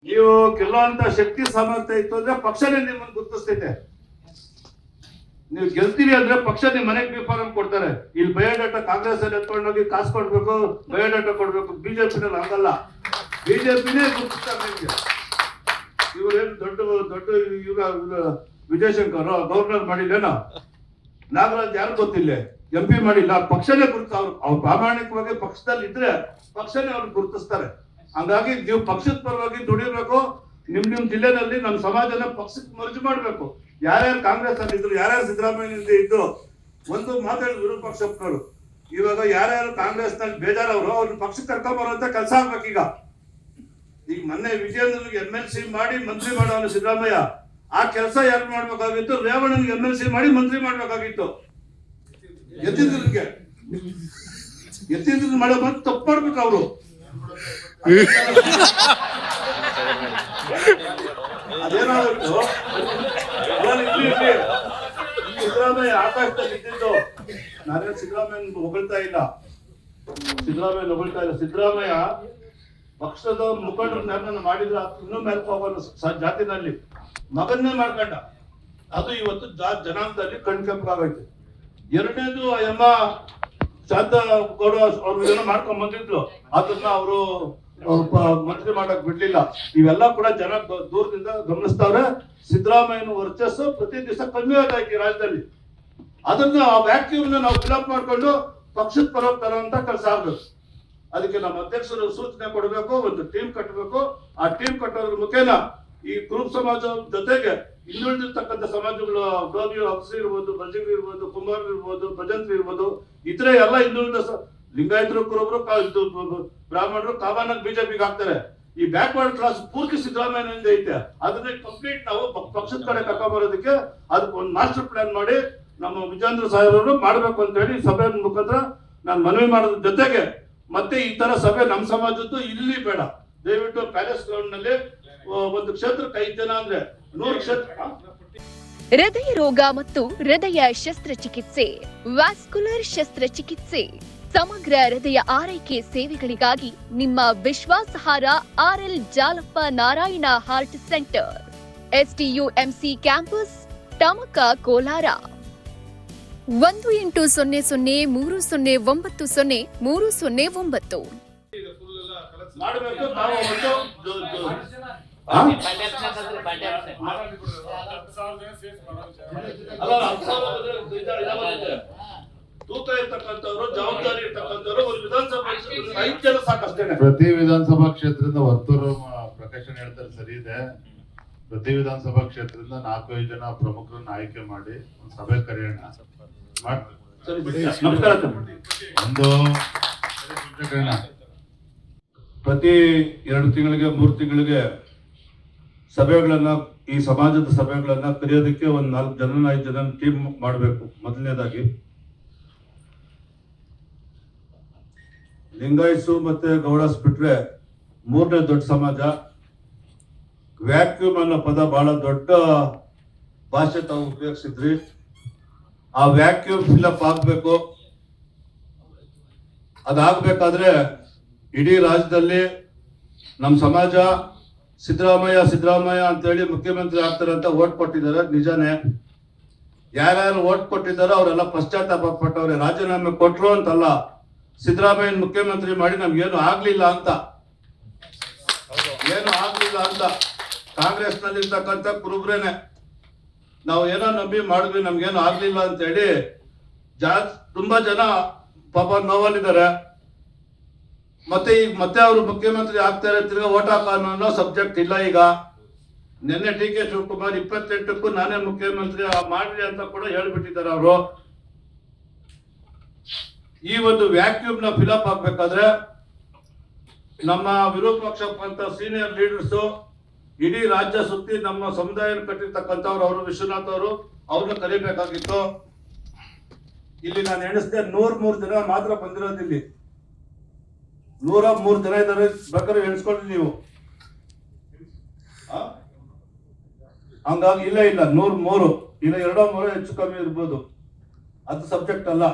ನೀವು ಗೆಲ್ಲುವಂತ ಶಕ್ತಿ ಸಾಮರ್ಥ್ಯ ಇತ್ತು ಅಂದ್ರೆ ಪಕ್ಷನೇ ನಿಮ್ಮನ್ನು ಗುರುತಿಸ್ತೈತೆ. ನೀವು ಗೆಲ್ತೀರಿ ಅಂದ್ರೆ ಪಕ್ಷ ನಿಮ್ ಮನೆಗೆ ಬಿಫಾರಂ ಕೊಡ್ತಾರೆ. ಇಲ್ಲಿ ಬಯೋಡಾಟಾ ಕಾಂಗ್ರೆಸ್ ಅಲ್ಲಿ ಎತ್ಕೊಂಡೋಗಿ ಕಾಸು ಕೊಡ್ಬೇಕು, ಬಯೋಡಾಟಾ ಕೊಡ್ಬೇಕು. ಬಿಜೆಪಿನಲ್ಲಿ ಹಂಗಲ್ಲ, ಬಿಜೆಪಿನೇ ಗುರುತಿಸ್ತಾರೆ ನಿಮ್ಗೆ. ಇವ್ರೇನು ದೊಡ್ಡ ದೊಡ್ಡ ಇವ್ರ ವಿಜಯಶಂಕರ್ ಗವರ್ನರ್ ಮಾಡಿಲ್ಲೇನೋ, ನಾಗರಾಜ್ ಯಾರು ಗೊತ್ತಿಲ್ಲ, MP ಮಾಡಿಲ್ಲ, ಪಕ್ಷನೇ ಗುರುತ. ಅವ್ರು ಪ್ರಾಮಾಣಿಕವಾಗಿ ಪಕ್ಷದಲ್ಲಿ ಇದ್ರೆ ಪಕ್ಷನೇ ಅವ್ರು ಗುರುತಿಸ್ತಾರೆ. ಹಂಗಾಗಿ ನೀವು ಪಕ್ಷದ ಪರವಾಗಿ ದುಡಿಬೇಕು. ನಿಮ್ ಜಿಲ್ಲೆನಲ್ಲಿ ನಮ್ಮ ಸಮಾಜನ ಪಕ್ಷಕ್ಕೆ ಮರ್ಜು ಮಾಡ್ಬೇಕು. ಯಾರ್ಯಾರು ಕಾಂಗ್ರೆಸ್ ಅಲ್ಲಿ ಇದ್ರು, ಯಾರ್ಯಾರು ಸಿದ್ದರಾಮಯ್ಯ ಇದ್ದು, ಒಂದು ಮಾತಾಡಿ ವಿರೋಧ ಪಕ್ಷದವರು ಇವಾಗ ಯಾರ್ಯಾರು ಕಾಂಗ್ರೆಸ್ ನಲ್ಲಿ ಬೇಜಾರವರು ಅವ್ರನ್ನ ಪಕ್ಷಕ್ಕೆ ಕರ್ಕೊಂಬರುವಂತ ಕೆಲಸ ಆಗ್ಬೇಕೀಗ. ಈಗ ಮೊನ್ನೆ ವಿಜಯೇಂದ್ರನಿಗೆ MLC ಮಾಡಿ ಮಂತ್ರಿ ಮಾಡೋನು ಸಿದ್ದರಾಮಯ್ಯ. ಆ ಕೆಲಸ ಯಾರು ಮಾಡ್ಬೇಕಾಗಿತ್ತು? ರೇವಣ್ಣನಿಗೆ MLC ಮಾಡಿ ಮಂತ್ರಿ ಮಾಡ್ಬೇಕಾಗಿತ್ತು. ಎತ್ತಿದ್ರಿಗೆ ಮಾಡೋ ಬಂದು ತಪ್ಪು ಮಾಡ್ಬೇಕು ಅವರು. ಅದೇನಾಗುತ್ತೆ ಸಿದ್ದರಾಮಯ್ಯ ಆಕಾಶದಲ್ಲಿ ಇದ್ದಿದ್ದು. ನಾನೇ ಸಿದ್ದರಾಮಯ್ಯ ಹೊಗಳ್ತಾ ಇಲ್ಲ, ಸಿದ್ದರಾಮಯ್ಯ ಪಕ್ಷದ ಮುಖಂಡರನ್ನ ಮಾಡಿದ್ರೆ ಇನ್ನೂ ಮೇಲ್ಕ್ ಹೋಗೋದು ಜಾತಿನಲ್ಲಿ ಮಗನ್ನೇ ಮಾಡ್ಕೊಂಡ. ಅದು ಇವತ್ತು ಜನಾಂಗದಲ್ಲಿ ಕಣ್ಕೆಂಪಾಗೈತೆ. ಎರಡನೇದು ಅಮ್ಮ ಶಾಂತ ಗೌಡ ಅವ್ರು ಏನೋ ಮಾಡ್ಕೊಂಡ್ ಬಂದಿದ್ರು, ಅದನ್ನ ಅವರು ಮಂತ್ರಿ ಮಾಡಕ್ ಬಿಡ್ಲಿಲ್ಲ. ಇವೆಲ್ಲ ಕೂಡ ಜನ ದೂರದಿಂದ ಗಮನಿಸ್ತಾವ್ರೆ. ಸಿದ್ದರಾಮಯ್ಯನ ವರ್ಚಸ್ಸು ಪ್ರತಿ ದಿವಸ ಕಮ್ಮಿ ಆಗಿ ರಾಜ್ಯದಲ್ಲಿ. ಅದನ್ನ ಆ ವ್ಯಾಕ್ಯೂಮ್ ನಾವು ಫಿಲಪ್ ಮಾಡ್ಕೊಂಡು ಪಕ್ಷದ ಪರವಾಗಿ ತರುವಂತ ಕೆಲಸ ಆಗ್ಬೇಕು. ಅದಕ್ಕೆ ನಮ್ಮ ಅಧ್ಯಕ್ಷರು ಸೂಚನೆ ಕೊಡಬೇಕು, ಒಂದು ಟೀಮ್ ಕಟ್ಟಬೇಕು. ಆ ಟೀಮ್ ಕಟ್ಟೋದ್ರ ಮುಖೇನ ಈ ಕುರುಬ ಸಮಾಜ ಜೊತೆಗೆ ಇನ್ನುಳಿದಿರ್ತಕ್ಕಂಥ ಸಮಾಜಗಳು, ಗೌರಿ ಅಪ್ಸಿ ಇರ್ಬೋದು, ಬಲ್ಜಿಗರು ಇರ್ಬೋದು, ಕುಂಬಾರರು ಇರ್ಬೋದು, ಭಜಂತ್ರಿ ಇರ್ಬೋದು, ಇತರೆ ಎಲ್ಲ ಇನ್ನುಳಿದ ಲಿಂಗಾಯತರು, ಕುರುಬರು, ಬ್ರಾಹ್ಮಣರು ಕಾಮನ್ನಾಗಿ ಬಿಜೆಪಿಗೆ ಹಾಕ್ತಾರೆ. ಈ ಬ್ಯಾಕ್ವರ್ಡ್ ಕ್ಲಾಸ್ ಪೂರ್ತಿ ಸಿದ್ದರಾಮಯ್ಯನಿಂದ ಐತೆ. ಅದನ್ನ ಕಂಪ್ಲೀಟ್ ನಾವು ಪಕ್ಷದ ಕಡೆ ಕರ್ಕೊಂಬರೋದಕ್ಕೆ ಅದಕ್ಕೆ ಒಂದು ಮಾಸ್ಟರ್ ಪ್ಲಾನ್ ಮಾಡಿ ನಮ್ಮ ವಿಜೇಂದ್ರ ಸಾಹೇಬರು ಮಾಡ್ಬೇಕು ಅಂತ ಹೇಳಿ ಸಭೆ ಮುಖಾಂತರ ನಾನು ಮನವಿ ಮಾಡೋದ್ರ ಜೊತೆಗೆ, ಮತ್ತೆ ಈ ತರ ಸಭೆ ನಮ್ಮ ಸಮಾಜದ್ದು ಇಲ್ಲಿ ಬೇಡ. ದಯವಿಟ್ಟು ಪ್ಯಾಲೇಸ್ ಗ್ರೌಂಡ್ ನಲ್ಲಿ ಒಂದು ಕ್ಷೇತ್ರಕ್ಕೆ 5 ಜನ ಅಂದ್ರೆ 100 ಕ್ಷೇತ್ರ. ಹೃದಯ ರೋಗ ಮತ್ತು ಹೃದಯ ಶಸ್ತ್ರಚಿಕಿತ್ಸೆ, ವ್ಯಾಸ್ಕುಲರ್ ಶಸ್ತ್ರಚಿಕಿತ್ಸೆ, ಸಮಗ್ರ ಹೃದಯ ಆರೈಕೆ ಸೇವೆಗಳಿಗಾಗಿ ನಿಮ್ಮ ವಿಶ್ವಾಸಾರ್ಹ RL Jalappa Narayana heart centre, STUMC campus, Tamaka, Kolar. 180030090309. ಮಾಡಬೇಕು ನಾವು ತೂಕ ಇರ್ತಕ್ಕಂಥವ್ರು, ಜವಾಬ್ದಾರಿ ಇರ್ತಕ್ಕಂಥವ್ರು ಒಂದು ವಿಧಾನಸಭಾ 5 ಜನ ಸಾಕಷ್ಟೇನೆ. ಪ್ರತಿ ವಿಧಾನಸಭಾ ಕ್ಷೇತ್ರದಿಂದ ವರ್ತೂರು ಪ್ರಕಾಶನ್ ಹೇಳ್ತಾರೆ ಸರಿ ಇದೆ. ಪ್ರತಿ ವಿಧಾನಸಭಾ ಕ್ಷೇತ್ರದಿಂದ 4-5 ಜನ ಪ್ರಮುಖರನ್ನ ಆಯ್ಕೆ ಮಾಡಿ ಒಂದು ಸಭೆ ಕರೆಯೋಣ. ಪ್ರತಿ 2 ತಿಂಗಳಿಗೆ 3 ತಿಂಗಳಿಗೆ ಸಭೆಗಳನ್ನ, ಈ ಸಮಾಜದ ಸಭೆಗಳನ್ನ ಕರೆಯೋದಕ್ಕೆ ಒಂದು 4 ಜನ 5 ಜನ ಟೀಮ್ ಮಾಡಬೇಕು. ಮೊದಲನೇದಾಗಿ ಲಿಂಗಾಯಸು ಮತ್ತೆ ಗೌಡಸ್ ಬಿಟ್ರೆ 3ನೇ ದೊಡ್ಡ ಸಮಾಜ. ವ್ಯಾಕ್ಯೂಮ್ ಅನ್ನೋ ಪದ ಬಹಳ ದೊಡ್ಡ ಭಾಷೆ ತಾವು ಉಪಯೋಗಿಸಿದ್ರಿ. ಆ ವ್ಯಾಕ್ಯೂಮ್ ಫಿಲಪ್ ಆಗ್ಬೇಕು. ಅದಾಗಬೇಕಾದ್ರೆ ಇಡೀ ರಾಜ್ಯದಲ್ಲಿ ನಮ್ಮ ಸಮಾಜ ಸಿದ್ದರಾಮಯ್ಯ ಅಂತೇಳಿ ಮುಖ್ಯಮಂತ್ರಿ ಆಗ್ತಾರೆ ಅಂತ ಓಟ್ ಕೊಟ್ಟಿದ್ದಾರೆ, ನಿಜಾನೇ. ಯಾರ್ಯಾರು ಓಟ್ ಕೊಟ್ಟಿದ್ದಾರೋ ಅವರೆಲ್ಲ ಪಶ್ಚಾತ್ತಾಪ ಪಟ್ಟವ್ರೆ. ರಾಜೀನಾಮೆ ಕೊಟ್ರು ಅಂತಲ್ಲ, ಸಿದ್ದರಾಮಯ್ಯನ ಮುಖ್ಯಮಂತ್ರಿ ಮಾಡಿ ನಮ್ಗೇನು ಆಗ್ಲಿಲ್ಲ ಅಂತ, ಕಾಂಗ್ರೆಸ್ ನಲ್ಲಿ ಇರ್ತಕ್ಕಂಥ ಕುರುಬ್ರೇನೆ ನಾವು ಏನೋ ನಂಬಿ ಮಾಡಿದ್ವಿ, ನಮ್ಗೇನು ಆಗ್ಲಿಲ್ಲ ಅಂತ ಹೇಳಿ ತುಂಬಾ ಜನ ಪಾಪ ನೋವಲ್ಲಿದ್ದಾರೆ. ಮತ್ತೆ ಈಗ ಮತ್ತೆ ಅವರು ಮುಖ್ಯಮಂತ್ರಿ ಆಗ್ತಾರೆ, ತಿರ್ಗಾ ಓಟ್ ಹಾಕೋಣ ಅನ್ನೋ ಸಬ್ಜೆಕ್ಟ್ ಇಲ್ಲ. ಈಗ ನಿನ್ನೆ DK ಶಿವಕುಮಾರ್ 28ಕ್ಕೂ ನಾನೇ ಮುಖ್ಯಮಂತ್ರಿ ಮಾಡ್ರಿ ಅಂತ ಕೂಡ ಹೇಳ್ಬಿಟ್ಟಿದ್ದಾರೆ ಅವರು. ಈ ಒಂದು ವ್ಯಾಕ್ಯೂಮ್ ನ ಫಿಲಪ್ ಆಗ್ಬೇಕಾದ್ರೆ ನಮ್ಮ ವಿರೋಧ ಪಕ್ಷ ಅಂತ ಸೀನಿಯರ್ ಲೀಡರ್ಸು ಇಡೀ ರಾಜ್ಯ ಸುತ್ತಿ ನಮ್ಮ ಸಮುದಾಯ ಕಟ್ಟಿರ್ತಕ್ಕಂಥವ್ರು, ಅವರು ವಿಶ್ವನಾಥ್ ಅವರು, ಅವ್ರನ್ನ ಕರಿಬೇಕಾಗಿತ್ತು. ಇಲ್ಲಿ ನಾನು ಎಣಿಸಿದೆ 103 ಜನ ಮಾತ್ರ ಬಂದಿರೋದು. ಇಲ್ಲಿ 103 ಜನ ಇದ್ದಾರೆ, ಬೇಕಾದ್ರೆ ಎಣಿಸ್ಕೊಳ್ಳಿ ನೀವು. ಹಂಗಾಗಿ ಇಲ್ಲ 103 ಇಲ್ಲ 2-3 ಹೆಚ್ಚು ಕಮ್ಮಿ ಇರ್ಬೋದು. ಅದು ಸಬ್ಜೆಕ್ಟ್ ಅಲ್ಲ.